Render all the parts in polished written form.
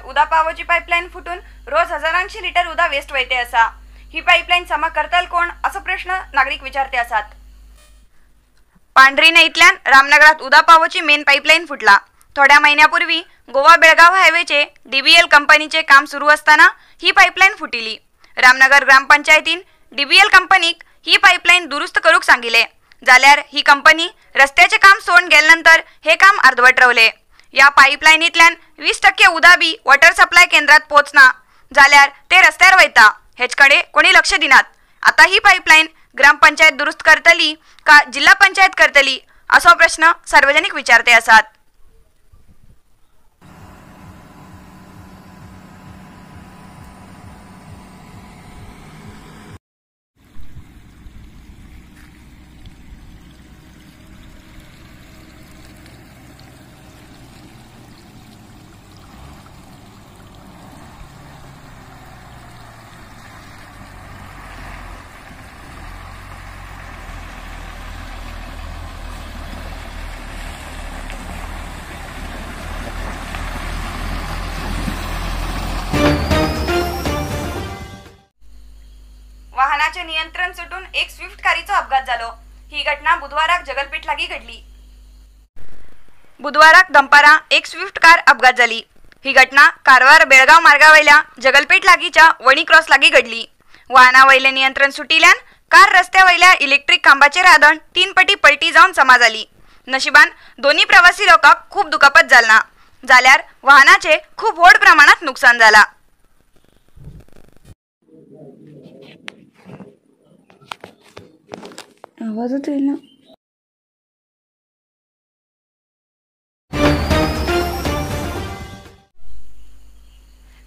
उदा पावोची पाईपलाईन फुटून रोज हजारांची लिटर उदा वेस्ट वयते असा। ही पाईपलाईन समा करतल कोण असो प्रश्न नागरिक विचारते असतात। पांढरी न्हंयतल्यान रामनगरात उदा पावोची मेन पाईपलाईन फुटला। थोड्या महिन्यापूर्वी गोवा बेळगाव हायवेचे डीबीएल कंपनीचे काम सुरू असताना ही पाईपलाईन फुटिली। रामनगर ग्रामपंचायतीन डीबीएल कंपनीक ही पाईपलाईन दुरुस्त करूक सांगिले, जाल्यार ही कंपनी रस्त्याचे काम सोडून गेल्यानंतर हे काम अर्धवट रावले। या पाईपलाईनीतल्यान 20% उदा बी वॉटर सप्लाय केंद्रात पोचना, जाल्यार ते रस्त्यार वयता हेचकडे कोणी लक्ष दिनात। आता ही पाईपलाईन ग्रामपंचायत दुरुस्त करतली का जिल्हा पंचायत करतली असो प्रश्न सार्वजनिक विचारते असतात। वाहनाचे नियंत्रण सुटून एक स्विफ्ट कारचो अपघात झालो। ही घटना बुधवाराक जगलपेठ लागी घडली। बुधवाराक दंपारा एक स्विफ्ट कार अपघात झाली। ही घटना कारवार बेळगाव मार्गावयल्या जगलपेठ लागीच्या वणी क्रॉस लागी घडली। वाहनावयले नियंत्रण सुटिल्यान कार रस्त्यावयल्या इलेक्ट्रिक खांबाचेर आदळून 3 पटी पलटी जावन समा जाली। नशिबान दोन्ही प्रवासी लोकांक खूप दुखापत जालना, जाल्यार वाहनाचे खूप व्हड प्रमाणात नुकसान जाला। आवाजच येईल ना।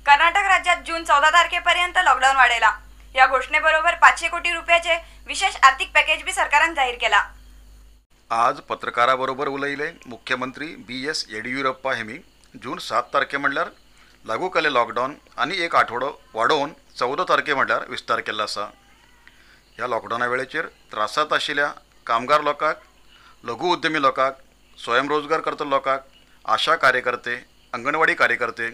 कर्नाटक राज्यात जून 14 तारखेपर्यंत लॉकडाऊन वाढेला। या घोषणेबरोबर 500 कोटी रुपयाचे विशेष आर्थिक पॅकेज बी सरकारान जाहीर केला। आज पत्रकाराबरोबर उलयले मुख्यमंत्री BS येडियुरप्पा हेमी जून 7 तारखे म्हणल्यार लागू केले लॉकडाऊन आणि एक आठवडो वाढवून 14 तारखे म्हणल्यार विस्तार केला असा। ह्या लॉकडाऊना वेळेचेर त्रासात आशिल्ल्या कामगार लोकांक, लघु उद्यमी लोकांक, स्वयंरोजगार करता लोकांक, आशा कार्यकर्ते, अंगणवाडी कार्यकर्ते,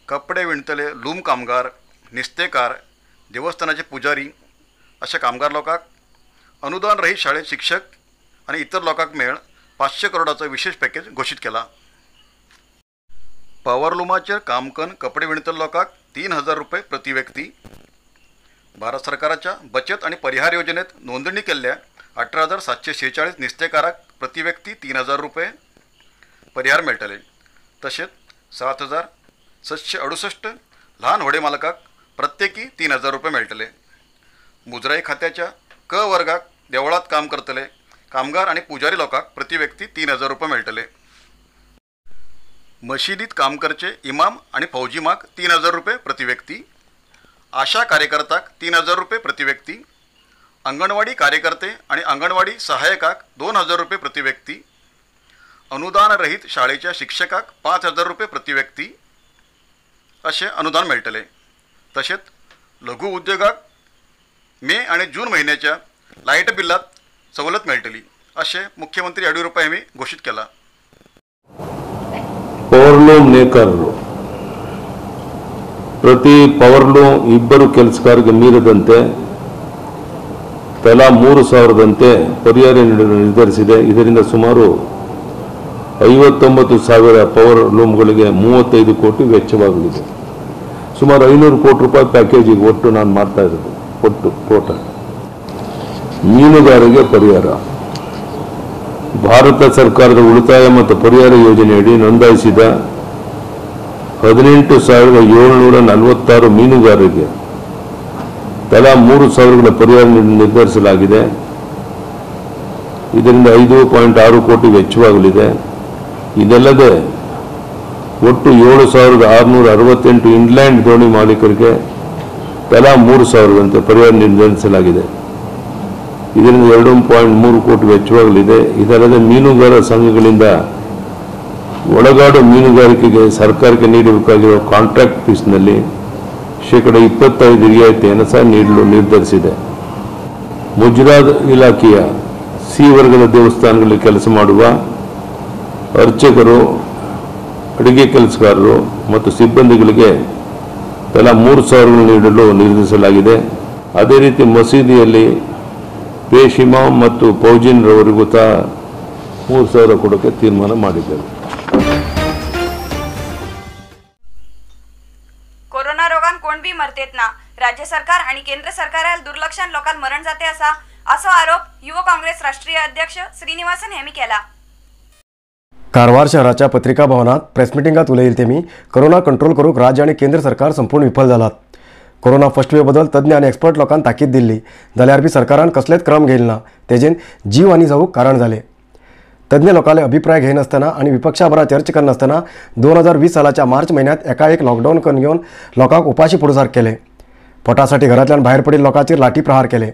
कपडे विणतले लूम कामगार, निस्तेकार, देवस्थानाचे पुजारी अशा कामगार लोकांक, अनुदान रहित शाळेत शिक्षक आणि इतर लोकांक मेळ 500 करोडाचो विशेष पॅकेज घोषित केला। पॉवरलूमाचेर काम करून कपडे विणतले लोकांक 3000 रुपये प्रति व्यक्ती। भारत सरकाराच्या बचत आणि परिहार योजनेत नोंदणी केल्ल्या 18,746 निस्तेकाराक प्रति व्यक्ती 3000 रुपये परिहार मेळटले। तसेच 7,768 लहान व्हडे मालकाक प्रत्येकी 3000 रुपये मेळटले। मुजराई खात्याच्या क वर्गाक देवळात काम करतले कामगार आणि पुजारी लोकांक प्रति व्यक्ती 3000 रुपये मेळटले। मशिदीत काम करचे इमाम आणि फौजीमाक 3000 रुपये प्रति व्यक्ती। आशा कार्यकर्त्याक 3000 रुपये प्रति व्यक्ती। अंगणवाडी कार्यकर्ते आणि अंगणवाडी सहाय्यकाक 2000 रुपये प्रति व्यक्ती। अनुदान रहित शाळेच्या शिक्षकाक 5000 रुपये प्रति व्यक्ती असे अनुदान मेळटले। तसेच लघु उद्योगाक मे आणि जून महिन्याच्या लाईट बिलात सवलत मेळटली असे मुख्यमंत्री येडियुरप्पा यांनी घोषित केला। ಪವರ್ಲೂಮ್ ನೇಕಾರರು ಪ್ರತಿ ಪವರ್ಲೂಮ್ 2 ಕೆಲಸಗಾರರಿಗೆ ಮೀರದಂತೆ ತಲಾ 3000ದಂತೆ ಪರಿಹಾರ ನೀಡಲು ನಿರ್ಧರಿಸಿದೆ। ಇದರಿಂದ ಸುಮಾರು 59,000 ಪವರ್ಲೂಮ್ಗಳಿಗೆ 35 ಕೋಟಿ ವೆಚ್ಚವಾಗಲಿದೆ। ಸುಮಾರು 500 ಕೋಟಿ ರೂಪಾಯಿ ಪ್ಯಾಕೇಜಿಗೆ ಒಟ್ಟು ನಾನು ಮಾಡ್ತಾ ಇರೋದು ಒಟ್ಟು ಟೋಟಲ್। ಮೀನುಗಾರರಿಗೆ ಪರಿಹಾರ ಭಾರತ ಸರ್ಕಾರದ ಉಳಿತಾಯ ಮತ್ತು ಪರಿಹಾರ ಯೋಜನೆಯಡಿ ನೋಂದಾಯಿಸಿದ 18,746 ಮೀನುಗಾರರಿಗೆ ತಲಾ 3,000 ಪರಿಹಾರ ನಿರ್ಧರಿಸಲಾಗಿದೆ। ಇದರಿಂದ 5.6 ಕೋಟಿ ವೆಚ್ಚವಾಗಲಿದೆ। ಇದಲ್ಲದೆ ಒಟ್ಟು 7,668 ಇನ್ಲ್ಯಾಂಡ್ ದೋಣಿ ಮಾಲೀಕರಿಗೆ ತಲಾ 3,000 ಪರಿಹಾರ ನಿರ್ಧರಿಸಲಾಗಿದೆ। ಇದರಿಂದ 2.3 ಕೋಟಿ ವೆಚ್ಚವಾಗಲಿದೆ। ಇದಲ್ಲದೆ ಮೀನುಗಾರ ಸಂಘಗಳಿಂದ ಒಳಗಾಡು ಮೀನುಗಾರಿಕೆಗೆ ಸರ್ಕಾರಕ್ಕೆ ನೀಡಬೇಕಾಗಿರುವ ಕಾಂಟ್ರಾಕ್ಟ್ ಫೀಸ್ನಲ್ಲಿ %25 ರಿಯಾಯಿತಿಯನ್ನು ಸಹ ನೀಡಲು ನಿರ್ಧರಿಸಿದೆ। ಮುಜರಾತ್ ಇಲಾಖೆಯ ಸಿ ವರ್ಗದ ದೇವಸ್ಥಾನಗಳಲ್ಲಿ ಕೆಲಸ ಮಾಡುವ ಅರ್ಚಕರು ಅಡುಗೆ ಕೆಲಸಗಾರರು ಮತ್ತು ಸಿಬ್ಬಂದಿಗಳಿಗೆ ತಲಾ 3,000 ನೀಡಲು ನಿರ್ಧರಿಸಲಾಗಿದೆ. ಅದೇ ರೀತಿ ಮಸೀದಿಯಲ್ಲಿ ಪೇಶ್ ಇಮಾಮ್ ಮತ್ತು ಫೌಜಿನ್ ರವರಿಗೂ ಸಹ 3,000 ಕೊಡೋಕೆ ತೀರ್ಮಾನ ಮಾಡಿದ್ದೇವೆ. कोरोना रोगान कोण बी मरतेत ना, राज्य सरकार आणि केंद्र सरकाराल दुर्लक्षान लोकांना मरण जाते असो आरोप युवा काँग्रेस राष्ट्रीय अध्यक्ष श्रीनिवासन हेमी केला. कारवार शहराच्या पत्रिका भवनात प्रेस मिटिंगात उलयले तेमी कोरोना कंट्रोल करूक राज्य आणि केंद्र सरकार संपूर्ण विफल जालात. कोरोना फर्स्ट वेव बद्दल तज्ञ आणि एक्सपर्ट लोकांनी ताकीद दिल्ली, जाल्यार बी सरकारान कसलेच क्रम घेयले ना, तेजेन जीव हानी जावूक कारण जाले. तज्ञ लोकांले अभिप्राय घेयनासतना आणि विपक्षा चर्चा करनासतना 2020 सालाच्या मार्च महिन्यात एकाएक लॉकडाऊन करून घेवन लोकांक उपाशी पडूसारक केले. पोटासाठी घरांतल्यान भायर पडिल्ल्या लोकांचेर लाठी प्रहार केले.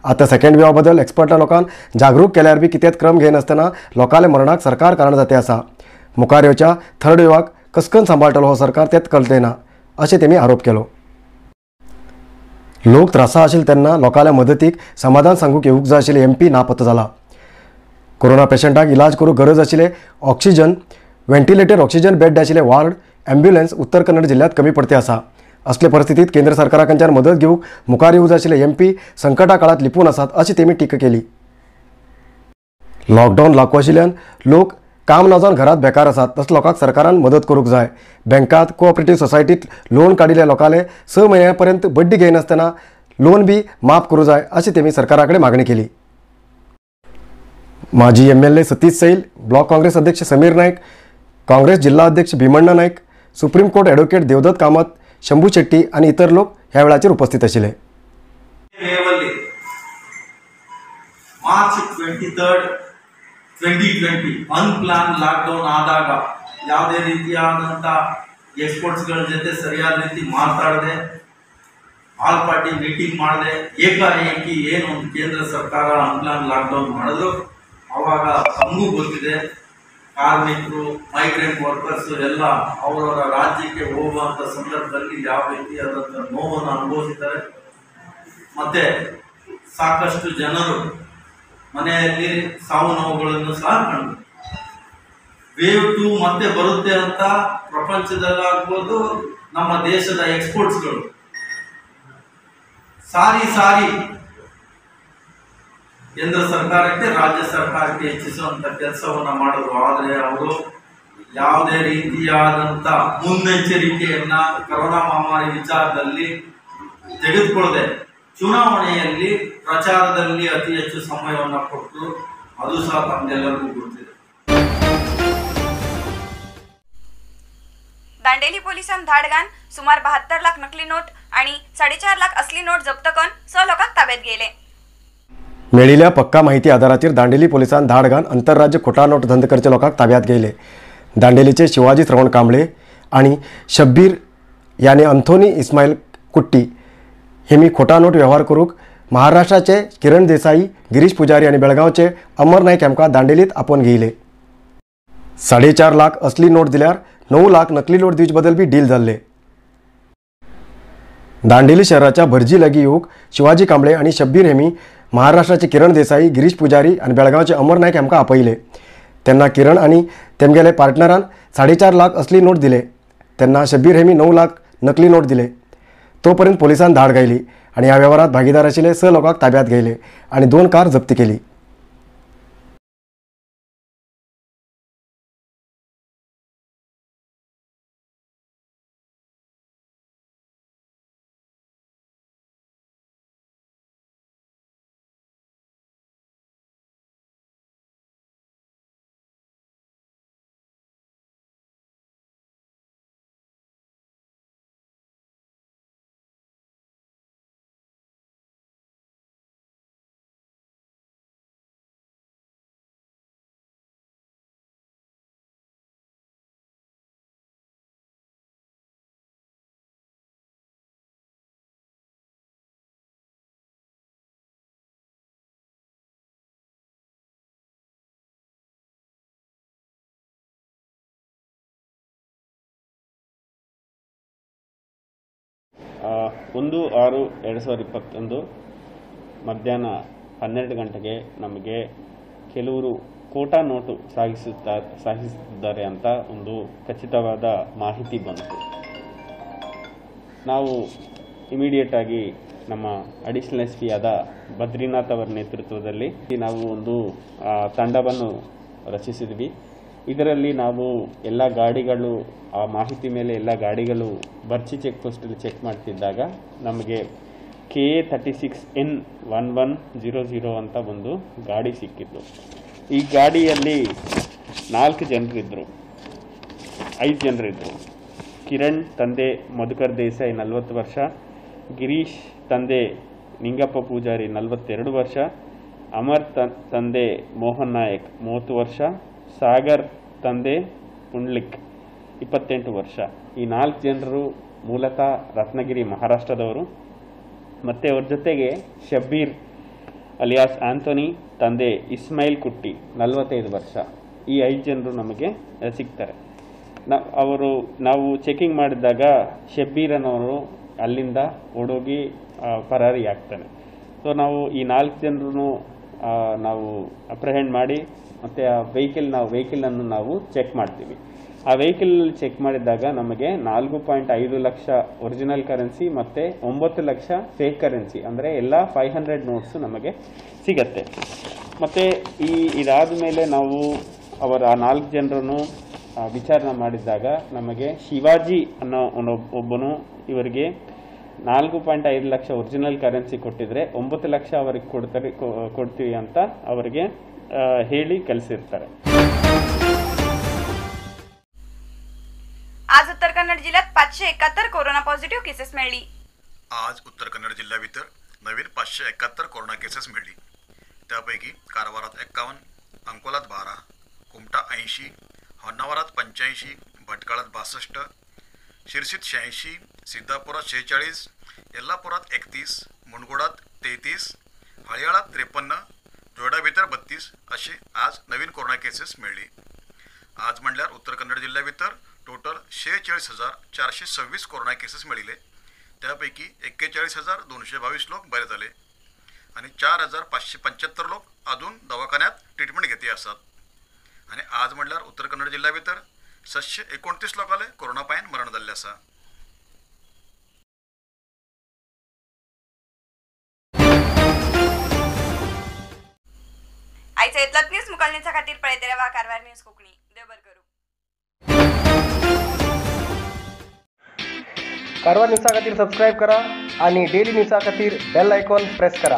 आता सेकंड वेवा बद्दल एक्सपर्टा लोकांक जागरूक केल्यार बी कितेंच क्रम घेयनासतना लोकांले मरणाक सरकार कारण जाते आसा. मुखार येवच्या थर्ड वेवाक कसकन सांबाळटलो हो सरकार तेच कळटना अशें तेमी आरोप केलो. लोक त्रासा आशिल्ले तेन्ना लोकांल्या मदतीक समाधान सांगूक येवूंक जाय आशिल्ले MP नापत्ता जाला. कोरोना पेशंटाक इलाज करूंक गरज आशिल्ले ऑक्सिजन, व्हेंटिलेटर ऑक्सिजन बेड आशिल्ले वार्ड, एम्ब्युलन्स उत्तर कन्नड जिल्ह्यात कमी पडते आसा. असले परिस्थितीत केंद्र सरकारा कडच्यान मदत घेवूंक मुखार येवूंक जाय आशिल्ले MP संकटा काळात लिपून आसात अशी तेमी टिका केली. लॉकडाऊन लागू आशिल्ल्यान लोक काम न जावन घरात बेकार आसात, तसल्या लोकांक सरकारान मदत करूंक जाय. बँकात कोऑपरेटिव्ह सोसायटीत लोन काडिल्ल्या लोकांले 6 म्हयन्यांपर्यंत बड्डी घेयनासतना लोन बी माफ करूं जाय अशी तेमी सरकारा कडेन मागणी केली. माजी MLA सतीश सैल, ब्लॉक काँग्रेस अध्यक्ष समीर नाईक, काँग्रेस जिल्हा अध्यक्ष Bhimanna Naik, supreme court advocate Devdatt Kamat, Shambhu Shetty आणि इतर लोक ह्या वेळाचेर उपस्थित आशिल्ले. ಮಾರ್ಚ್ 23, 2020 ಅನ್ಪ್ಲಾನ್ ಲಾಕ್ಡೌನ್ ಆದಾಗ ಯಾವುದೇ ರೀತಿಯಾದಂಥ ಎಕ್ಸ್ಪರ್ಟ್ಸ್ಗಳ ಜೊತೆ ಸರಿಯಾದ ರೀತಿ ಮಾತಾಡದೆ, ಆಲ್ ಪಾರ್ಟಿ ಮೀಟಿಂಗ್ ಮಾಡದೆ ಏಕಾಏಕಿ ಏನು ಒಂದು ಕೇಂದ್ರ ಸರ್ಕಾರ ಅನ್ಪ್ಲಾನ್ ಲಾಕ್ಡೌನ್ ಮಾಡಿದ್ರು, ಅವಾಗ ತಮಗೂ ಗೊತ್ತಿದೆ ಕಾರ್ಮಿಕರು, ಮೈಗ್ರೆಂಟ್ ವರ್ಕರ್ಸ್ ಎಲ್ಲ ಅವರವರ ರಾಜ್ಯಕ್ಕೆ ಹೋಗುವಂಥ ಸಂದರ್ಭದಲ್ಲಿ ಯಾವ ರೀತಿಯಾದಂಥ ನೋವನ್ನು ಅನುಭವಿಸಿದ್ದಾರೆ. ಮತ್ತೆ ಸಾಕಷ್ಟು ಜನರು ಮನೆಯಲ್ಲಿ ಸಾವು ನೋವುಗಳನ್ನು ಸಹ ಕಂಡು. ವೇವ್ 2 ಮತ್ತೆ ಬರುತ್ತೆ ಅಂತ ಪ್ರಪಂಚದಲ್ಲಾಗ್ಬೋದು, ನಮ್ಮ ದೇಶದ ಎಕ್ಸ್ಪೋರ್ಟ್ಸ್ಗಳು ಸಾರಿ ಕೇಂದ್ರ ಸರ್ಕಾರಕ್ಕೆ, ರಾಜ್ಯ ಸರ್ಕಾರಕ್ಕೆ ಹೆಚ್ಚಿಸುವಂತ ಕೆಲಸವನ್ನ ಮಾಡಿದ್ರು. ಆದರೆ ಅವರು ಯಾವುದೇ ರೀತಿಯಾದಂತ ಮುನ್ನೆಚ್ಚರಿಕೆಯನ್ನ ಕೊರೋನಾ ಮಹಾಮಾರಿ ವಿಚಾರದಲ್ಲಿ ತೆಗೆದುಕೊಳ್ಳದೆ ಚುನಾವಣೆಯಲ್ಲಿ ಪ್ರಚಾರದಲ್ಲಿ ಅತಿ ಹೆಚ್ಚು ಸಮಯವನ್ನು ಕೊಟ್ಟು, ಅದು ಸಹ ತಮಗೆಲ್ಲರಿಗೂ ಗೊತ್ತಿದೆ. दांडेली पोलिसांनी धाड घालून सुमार 72 लाख नकली नोट आणि 4.5 लाख असली नोट जप्त करून 6 लोकांक ताब्यात गेले. मेळिल्ल्या पक्का माहिती आधाराचेर दांडेली पोलिसांनी धाड घालून आंतरराज्य खोटा नोट धंदेकरच्या लोकांक ताब्यात गेले. दांडेलीचे शिवाजी श्रवण कांबळे आणि शब्बीर याने अंथोनी इस्माईल कुट्टी हेमी खोटा नोट व्यवहार करूक महाराष्ट्राचे किरण देसाई, गिरीश पुजारी आणि बेळगावचे अमर नाईक हेमका दांडेलीत आपोवन घेयले. 4.5 लाख असली नोट दिल्यार 9 लाख नकली नोट दिवचे बद्दल बी डील जाल्ले. दांडेली शहराच्या भरजी लागीं येवूंक शिवाजी कांबळे आणि शब्बीर हेमी महाराष्ट्राचे किरण देसाई, गिरीश पुजारी आणि बेळगावचे अमर नाईक हेमका आपयले. तेन्ना किरण आणि तेमगेले पार्टनरान 4.5 लाख असली नोट दिले. तेन्ना शब्बीर हेमी 9 लाख नकली नोट दिले. तोपर्यंत पोलिसांनी धाड घायली आणि ह्या व्यवहारात भागीदार आशिल्ले 6 लोकांक ताब्यात घेयले आणि 2 कार जप्त केली. ಒಂದು 6/2021 ಮಧ್ಯಾಹ್ನ 12 ಗಂಟೆಗೆ ನಮಗೆ ಕೆಲವರು ಕೋಟಾ ನೋಟು ಸಾಗಿಸುತ್ತಿದ್ದಾರೆ ಅಂತ ಒಂದು ಖಚಿತವಾದ ಮಾಹಿತಿ ಬಂತು. ನಾವು ಇಮಿಡಿಯೇಟ್ ಆಗಿ ನಮ್ಮ ಅಡಿಷನಲ್ ಎಸ್ ಪಿ ಆದ ಬದ್ರಿನಾಥ್ ಅವರ ನೇತೃತ್ವದಲ್ಲಿ ನಾವು ಒಂದು ತಂಡವನ್ನು ರಚಿಸಿದ್ವಿ. ಇದರಲ್ಲಿ ನಾವು ಎಲ್ಲ ಗಾಡಿಗಳು, ಆ ಮಾಹಿತಿ ಮೇಲೆ ಎಲ್ಲ ಗಾಡಿಗಳು ಬರ್ಚಿ ಚೆಕ್ ಪೋಸ್ಟಲ್ಲಿ ಚೆಕ್ ಮಾಡ್ತಿದ್ದಾಗ ನಮಗೆ KA36N1100 ಅಂತ ಒಂದು ಗಾಡಿ ಸಿಕ್ಕಿತ್ತು. ಈ ಗಾಡಿಯಲ್ಲಿ 5 ಜನರಿದ್ದರು. ಕಿರಣ್ ತಂದೆ ಮಧುಕರ್ ದೇಸಾಯಿ 40 ವರ್ಷ, ಗಿರೀಶ್ ತಂದೆ ನಿಂಗಪ್ಪ ಪೂಜಾರಿ 42 ವರ್ಷ, ಅಮರ್ ತಂದೆ ಮೋಹನ್ ನಾಯಕ್ 30 ವರ್ಷ, ಸಾಗರ್ ತಂದೆ ಪುಂಡ್ಲಿಕ್ 28 ವರ್ಷ. ಈ 4 ಜನರು ಮೂಲತಃ ರತ್ನಗಿರಿ ಮಹಾರಾಷ್ಟ್ರದವರು. ಮತ್ತು ಅವ್ರ ಜೊತೆಗೆ ಶಬ್ಬೀರ್ ಅಲಿಯಾಸ್ ಆಂಥೋನಿ ತಂದೆ ಇಸ್ಮಾಯಿಲ್ ಕುಟ್ಟಿ 45 ವರ್ಷ. ಈ 5 ಜನರು ನಮಗೆ ಸಿಗ್ತಾರೆ. ನಾವು ಚೆಕಿಂಗ್ ಮಾಡಿದಾಗ ಶಬ್ಬೀರನವರು ಅಲ್ಲಿಂದ ಓಡೋಗಿ ಪರಾರಿ ಆಗ್ತಾನೆ. ಸೊ ನಾವು ಈ 4 ಜನರು ನಾವು ಅಪ್ರಹೆಂಡ್ ಮಾಡಿ ಮತ್ತು ಆ ವೆಹಿಕಲನ್ನು ನಾವು ಚೆಕ್ ಮಾಡ್ತೀವಿ. ಆ ವೆಹಿಕಲ್ ಚೆಕ್ ಮಾಡಿದಾಗ ನಮಗೆ 4.5 ಲಕ್ಷ ಒರಿಜಿನಲ್ ಕರೆನ್ಸಿ ಮತ್ತು 9 ಲಕ್ಷ ಫೇಕ್ ಕರೆನ್ಸಿ, ಅಂದರೆ ಎಲ್ಲ 500 ನೋಟ್ಸು ನಮಗೆ ಸಿಗತ್ತೆ. ಮತ್ತು ಇದಾದ ಮೇಲೆ ನಾವು ಅವರ 4 ಜನರನ್ನು ವಿಚಾರಣೆ ಮಾಡಿದಾಗ ನಮಗೆ ಶಿವಾಜಿ ಅನ್ನೋ ಒಬ್ಬನು ಇವರಿಗೆ 4.5 ಲಕ್ಷ ಒರಿಜಿನಲ್ ಕರೆನ್ಸಿ ಕೊಟ್ಟಿದ್ರೆ 9 ಲಕ್ಷ ಅವರಿಗೆ ಕೊಡ್ತೀವಿ ಅಂತ ಅವರಿಗೆ ಹೇಳಿ ಕಳಿಸಿರ್ತಾರೆ. आज उत्तर कन्नड जिल्ह्यात 571 कोरोना पॉझिटिव्ह केसेस मिळली. आज उत्तर कन्नड जिल्ह्याभितर नवीन 571 कोरोना केसेस मिळली. त्यापैकी कारवारात 51, अंकोलात 12, कुमटा 80, होन्नावरात 85, भटकाळात 62, शिरसीत 86, सिद्धापुरात 46, यल्लापुरात 31, मुनगोडात 33, हळयाळात 53, जोयडा भितर 32 असे आज नवीन कोरोना केसेस मिळली. आज म्हणल्यार उत्तर कन्नड जिल्ह्या भितर टोटल 46,426 कोरोना केसेस मिळिले. त्यापैकी 41,222 लोक बरे झाले आणि 4,575 लोक अजून दवाखान्यात ट्रीटमेंट घेते असतात. आणि आज म्हणल्यार उत्तर कन्नड जिल्ह्या भितर 729 लोकांले कोरोना पायन मरण जाल्ले आसा. आयचा इतलाच न्यूज मुखालण्याच्या खातीर पळयत रावा कारवार न्यूज कोंकणी. देव बरें करूं. कारवार न्यूजा खातीर सबस्क्राईब करा आणि डेली न्यूजा खातीर बेल आयकॉन प्रेस करा.